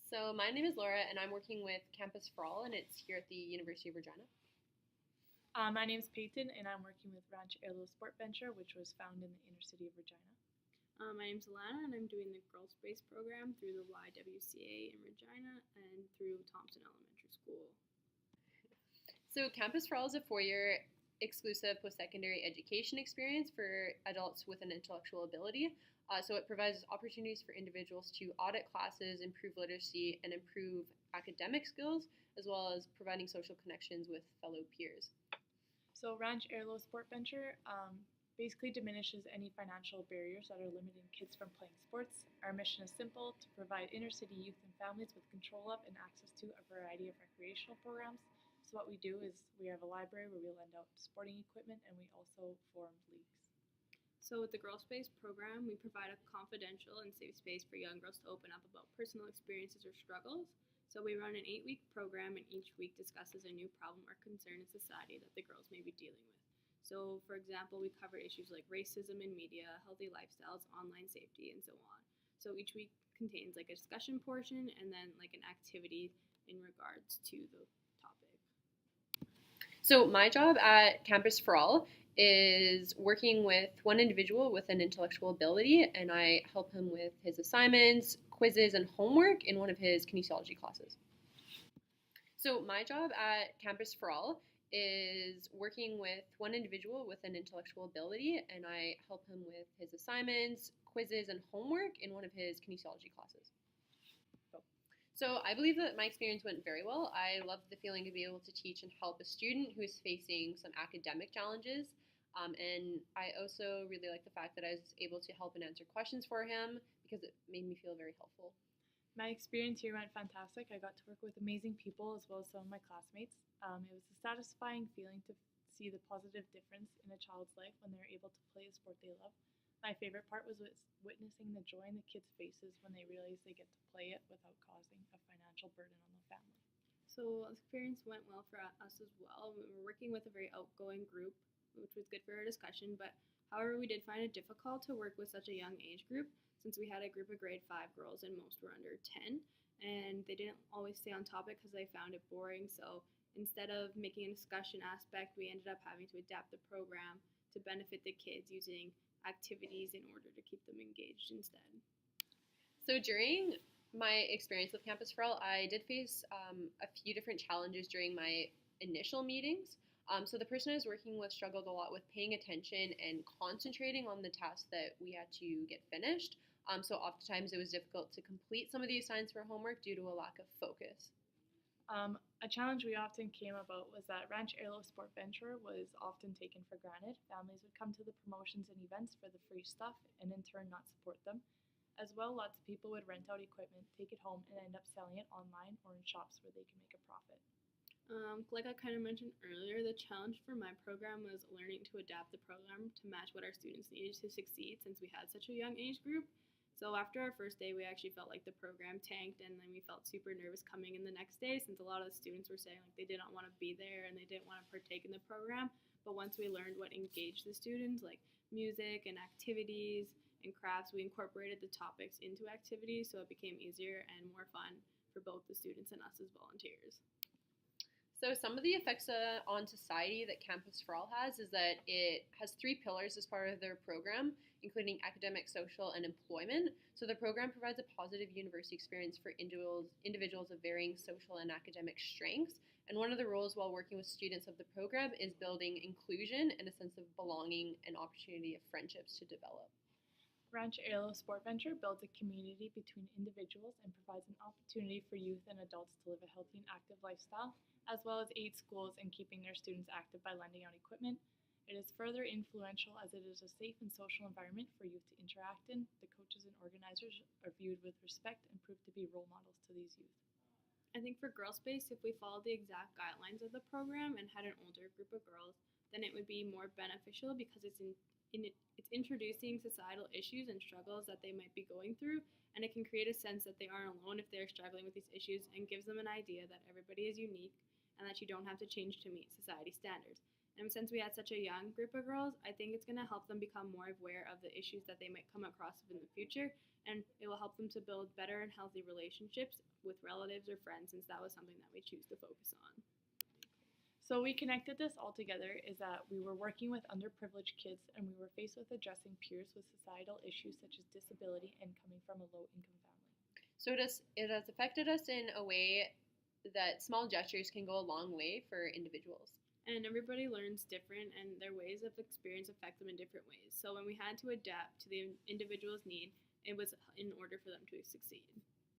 So my name is Laura, and I'm working with Campus for All, and it's here at the University of Regina. My name is Peyton, and I'm working with Ranch Airlo Sport Venture, which was found in the inner city of Regina. My name's Alana, and I'm doing the Girls Space program through the YWCA in Regina and through Thompson Elementary School. So Campus for All is a 4-year exclusive post-secondary education experience for adults with an intellectual ability. So it provides opportunities for individuals to audit classes, improve literacy, and improve academic skills, as well as providing social connections with fellow peers. So Ranch Airlo Sport Venture basically diminishes any financial barriers that are limiting kids from playing sports. Our mission is simple: to provide inner city youth and families with control of and access to a variety of recreational programs. So what we do is we have a library where we lend out sporting equipment, and we also form leagues. So with the Girls Space program, we provide a confidential and safe space for young girls to open up about personal experiences or struggles. So we run an 8-week program, and each week discusses a new problem or concern in society that the girls may be dealing with. So, for example, we cover issues like racism in media, healthy lifestyles, online safety, and so on. So each week contains like a discussion portion and then like an activity in regards to the topic. So my job at Campus for All is working with one individual with an intellectual ability, and I help him with his assignments, quizzes, and homework in one of his kinesiology classes. So my job at Campus for All is working with one individual with an intellectual ability, and I help him with his assignments, quizzes, and homework in one of his kinesiology classes. So I believe that my experience went very well. I loved the feeling to be able to teach and help a student who is facing some academic challenges. And I also really like the fact that I was able to help and answer questions for him because it made me feel very helpful. My experience here went fantastic. I got to work with amazing people as well as some of my classmates. It was a satisfying feeling to see the positive difference in a child's life when they're able to play a sport they love. My favorite part was witnessing the joy in the kids' faces when they realize they get to play it without causing a financial burden on the family. So the experience went well for us as well. We were working with a very outgoing group, which was good for our discussion, but however, we did find it difficult to work with such a young age group since we had a group of grade 5 girls and most were under 10, and they didn't always stay on topic because they found it boring. So instead of making a discussion aspect, we ended up having to adapt the program to benefit the kids using activities in order to keep them engaged instead. So during my experience with Campus for All, I did face a few different challenges during my initial meetings. So the person I was working with struggled a lot with paying attention and concentrating on the tasks that we had to get finished. So oftentimes it was difficult to complete some of the assignments for homework due to a lack of focus. A challenge we often came about was that Ranch Airlo Sport Venture was often taken for granted. Families would come to the promotions and events for the free stuff and in turn not support them. As well, lots of people would rent out equipment, take it home, and end up selling it online or in shops where they can make a profit. Like I kind of mentioned earlier, the challenge for my program was learning to adapt the program to match what our students needed to succeed since we had such a young age group. So after our first day, we actually felt like the program tanked, and then we felt super nervous coming in the next day since a lot of the students were saying like they didn't want to be there and they didn't want to partake in the program. But once we learned what engaged the students, like music and activities and crafts, we incorporated the topics into activities so it became easier and more fun for both the students and us as volunteers. So some of the effects on society that Campus for All has is that it has 3 pillars as part of their program, including academic, social, and employment. So the program provides a positive university experience for individuals of varying social and academic strengths. And one of the roles while working with students of the program is building inclusion and a sense of belonging and opportunity of friendships to develop. Ranch Airlo Sport Venture builds a community between individuals and provides an opportunity for youth and adults to live a healthy and active lifestyle, as well as aid schools in keeping their students active by lending out equipment. It is further influential as it is a safe and social environment for youth to interact in. The coaches and organizers are viewed with respect and prove to be role models to these youth. I think for Girl Space, if we followed the exact guidelines of the program and had an older group of girls, then it would be more beneficial because it's introducing societal issues and struggles that they might be going through, and it can create a sense that they aren't alone if they're struggling with these issues and gives them an idea that everybody is unique and that you don't have to change to meet society standards. And since we had such a young group of girls, I think it's going to help them become more aware of the issues that they might come across in the future, and it will help them to build better and healthy relationships with relatives or friends, since that was something that we choose to focus on. So we connected this all together is that we were working with underprivileged kids and we were faced with addressing peers with societal issues such as disability and coming from a low-income family. So it has affected us in a way that small gestures can go a long way for individuals. And everybody learns different, and their ways of experience affect them in different ways. So when we had to adapt to the individual's need, it was in order for them to succeed.